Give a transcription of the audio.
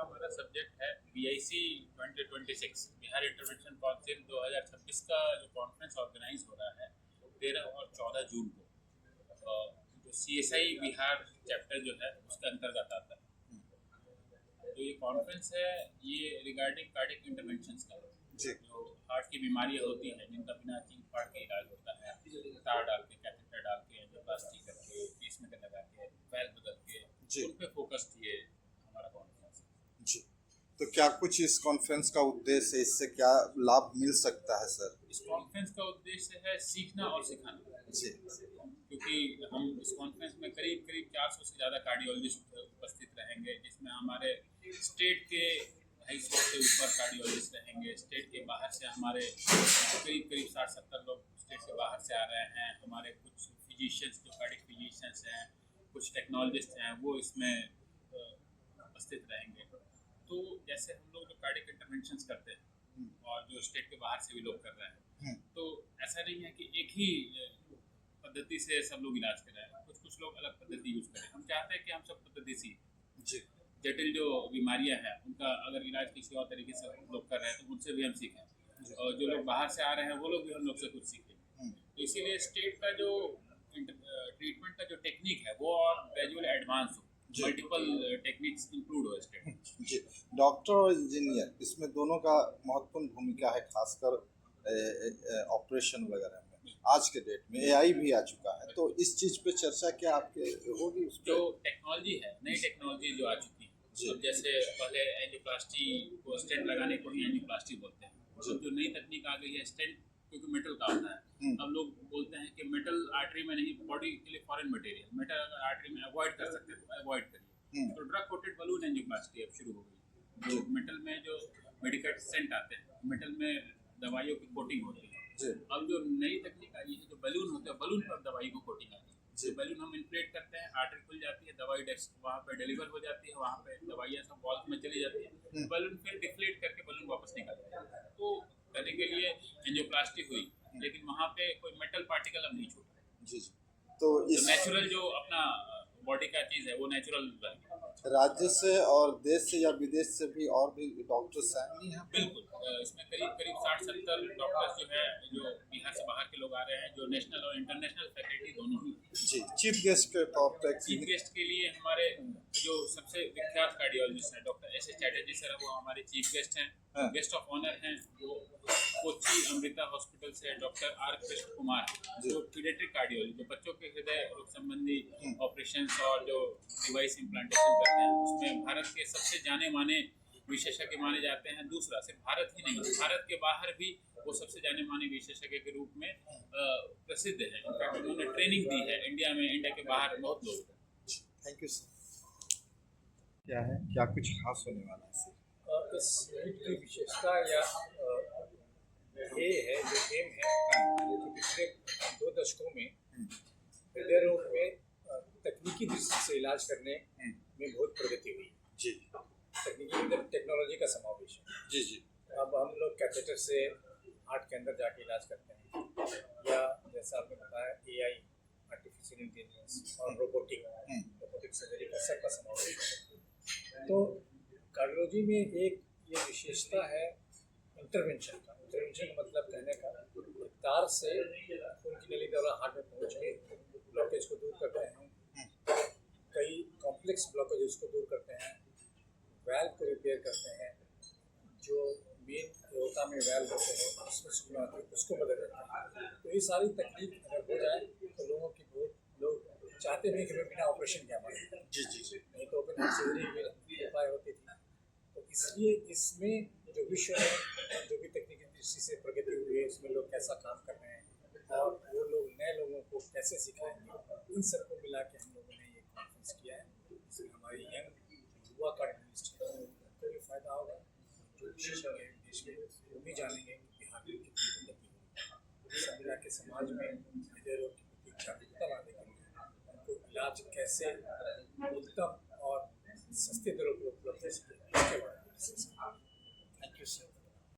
हमारा सब्जेक्ट है BIC 2026 Bihar intervention council 2026 का जो कॉन्फ्रेंस ऑर्गेनाइज हो रहा है 13 और 14 जून को, जो CSI बिहार चैप्टर जो है उसके अंतर्गत आता है। तो ये कॉन्फ्रेंस है, ये रिगार्डिंग कार्डियक इंटरवेंशंस का, जो हार्ट की बीमारियाँ होती हैं जिनका बिना चीख फाड़ के इलाज होता है, तार डाल के, कैथेटर डाल के, एंजियोप्लास्टी करके, पेसमेकर लगा के, वाल्व बदल के, उन पे फोकस किए हमारा कॉन्फ्रेंस। जी, तो क्या कुछ इस कॉन्फ्रेंस का उद्देश्य है, इससे क्या लाभ मिल सकता है सर? इस कॉन्फ्रेंस का उद्देश्य है सीखना और सिखाना जी, क्योंकि हम इस कॉन्फ्रेंस में करीब 400 से ज़्यादा कार्डियोलॉजिस्ट उपस्थित रहेंगे, जिसमें हमारे स्टेट के 250 से ऊपर कार्डियोलॉजिस्ट रहेंगे। स्टेट के बाहर से हमारे करीब 60-70 लोग स्टेट के बाहर से आ रहे हैं। हमारे कुछ फिजिशियंस जो कार्डिक फिजिशियंस हैं, कुछ टेक्नोलॉजिस्ट हैं, वो इसमें उपस्थित रहेंगे। तो जैसे हम लोग जो कार्डिक इंटरवेंशंस करते हैं और जो स्टेट के बाहर से भी लोग कर रहे हैं, तो ऐसा नहीं है कि एक ही पद्धति से सब लोग इलाज कर रहे हैं। कुछ लोग अलग पद्धति यूज करें। हम चाहते हैं कि हम सब पद्धति सीखें। जटिल जो बीमारियां हैं उनका अगर इलाज किसी और तरीके से लोग कर रहे हैं तो उनसे भी हम सीखें, और जो लोग बाहर से आ रहे हैं वो लोग भी हम लोग से कुछ सीखें। तो इसीलिए स्टेट का जो ट्रीटमेंट का जो टेक्निक है वो और ग्रेजुअल एडवांस हो, मल्टीपल टेक्निक्स इंक्लूड हो स्टेट। जी, डॉक्टर और इंजीनियर इसमें दोनों का महत्वपूर्ण भूमिका है, खासकर ऑपरेशन वगैरह में। आज के डेट में AI भी आ चुका है, तो इस चीज पे चर्चा क्या आपके होगी? उस जो टेक्नोलॉजी है, नई टेक्नोलॉजी जो आ चुकी है, तो जैसे पहले एंजियोप्लास्टी को स्टेंट लगाने को ही एंजियोप्लास्टी बोलते हैं, जो नई तकनीक आ गई है स्टेंट, क्योंकि मेटल का होता है। अब लोग बोलते हैं कि मेटल आर्टरी में नहीं, बॉडी के लिए फॉरेन मटेरियल, मेटल अगर आर्टरी में अवॉइड कर सकते हैं तो अवॉइड करिए। तो ड्रग कोटेड बलून एंजियोप्लास्टी अब शुरू हो गई। जो मेटल में जो मेडिकल स्टेंट आते हैं, मेटल में दवाइयों की कोटिंग होती है। अब जो नई तकनीक आई है, जो बलून होता है, बलून पर दवाई को कोटिंग आती है। जो बलून हम इन्फ्लेट करते हैं, आर्टरी खुल जाती है, दवाई वहाँ पे डिलीवर हो जाती है, वहाँ पे दवाइयाँ सब वॉल्व में चली जाती है, बलून फिर डिफ्लेट करके बलून वापस निकल जाता है। तो करने के लिए एंजियोप्लास्टी हुई, लेकिन वहाँ पे कोई मेटल पार्टिकल अब नहीं छूटा। तो नेचुरल जो अपना बॉडी का चीज है वो नेचुरल राज्य से और देश से या विदेश से भी और भी डॉक्टर्स शामिल हैं? बिल्कुल, इसमें करीब 60-70 डॉक्टर्स जो है, जो बिहार से बाहर के लोग आ रहे हैं, जो नेशनल और इंटरनेशनल फैकल्टी दोनों ही। जी, चीफ गेस्ट के तौर पे चीफ गेस्ट के लिए हमारे जो सबसे विख्यात कार्डियोलॉजिस्ट हैं डॉक्टर S चैटर्जी सर, वो हमारे चीफ गेस्ट हैं। गेस्ट ऑफ ऑनर हैं वो कोच्चि अमृता हॉस्पिटल से डॉक्टर R कृष्ण कुमार, जो पीडियाट्रिक कार्डियोलॉजी, जो बच्चों के हृदय रोग संबंधी ऑपरेशन और जो डिवाइस इम्प्लांटेशन करते हैं, उसमें भारत के सबसे जाने माने विशेषज्ञ माने जाते हैं। दूसरा, सिर्फ भारत ही नहीं, भारत के बाहर भी वो सबसे जाने माने विशेषज्ञ के रूप में प्रसिद्ध है। इनफैक्ट उन्होंने ट्रेनिंग दी है इंडिया में, इंडिया के बाहर बहुत लोग। Thank you sir. क्या है, क्या कुछ खास होने वाला है सर? इस यूनिट की विशेषता या ये है, जो एम है कि पिछले 2 दशकों में हृदय रोग में तकनीकी दृष्टि से इलाज करने में बहुत प्रगति हुई। जी, तकनीकी मतलब टेक्नोलॉजी का समावेश है। जी जी। अब हम लोग कैथेटर से हार्ट के अंदर जाके इलाज करते हैं, या जैसा आपने बताया AI, आर्टिफिशियल इंटेलिजेंस और रोबोटिक सर्जरी का सबका समावेश है। तो कार्डियोलॉजी में एक ये विशेषता है इंटरवेंशन का। इंटरवेंशन का मतलब कहने का तार से खून की नली द्वारा हार्ट में पहुँच के ब्लॉकेज को दूर करते हैं, कई कॉम्प्लेक्स ब्लॉकेज उसको दूर करते हैं, वैल्व को रिपेयर करते हैं, जो मेन एओर्टा में वैल्व होते हैं उसमें सुविधा आती है उसको बदल देते हैं। तो ये सारी तकनीक अगर हो जाए तो लोगों की बहुत लोग चाहते नहीं कि मैं बिना ऑपरेशन के हमारे जी नहीं तो ओपन हार्ट सर्जरी भी उपाय होती थी। तो इसलिए इसमें जो विश्व में जो भी तकनीकी दृष्टि से प्रगति हुई है, उसमें लोग कैसा काम कर रहे हैं और वो लोग नए लोगों को कैसे सिखाएंगे, इन सबको मिला के हम लोगों ने ये कॉन्फ्रेंस किया है। इसमें हमारी यंग युवा कार्डियोलॉजिस्ट को भी फायदा होगा, जो विशेषज्ञ हैं देश में वो भी जानेंगे कि बिहार में कितनी प्रगति हुई। सब मिला के समाज में हृदय रोग के प्रति जागरूकता लाने के लिए, उनको इलाज कैसे उत्तम और सस्ते दरों पर उपलब्ध हो सके,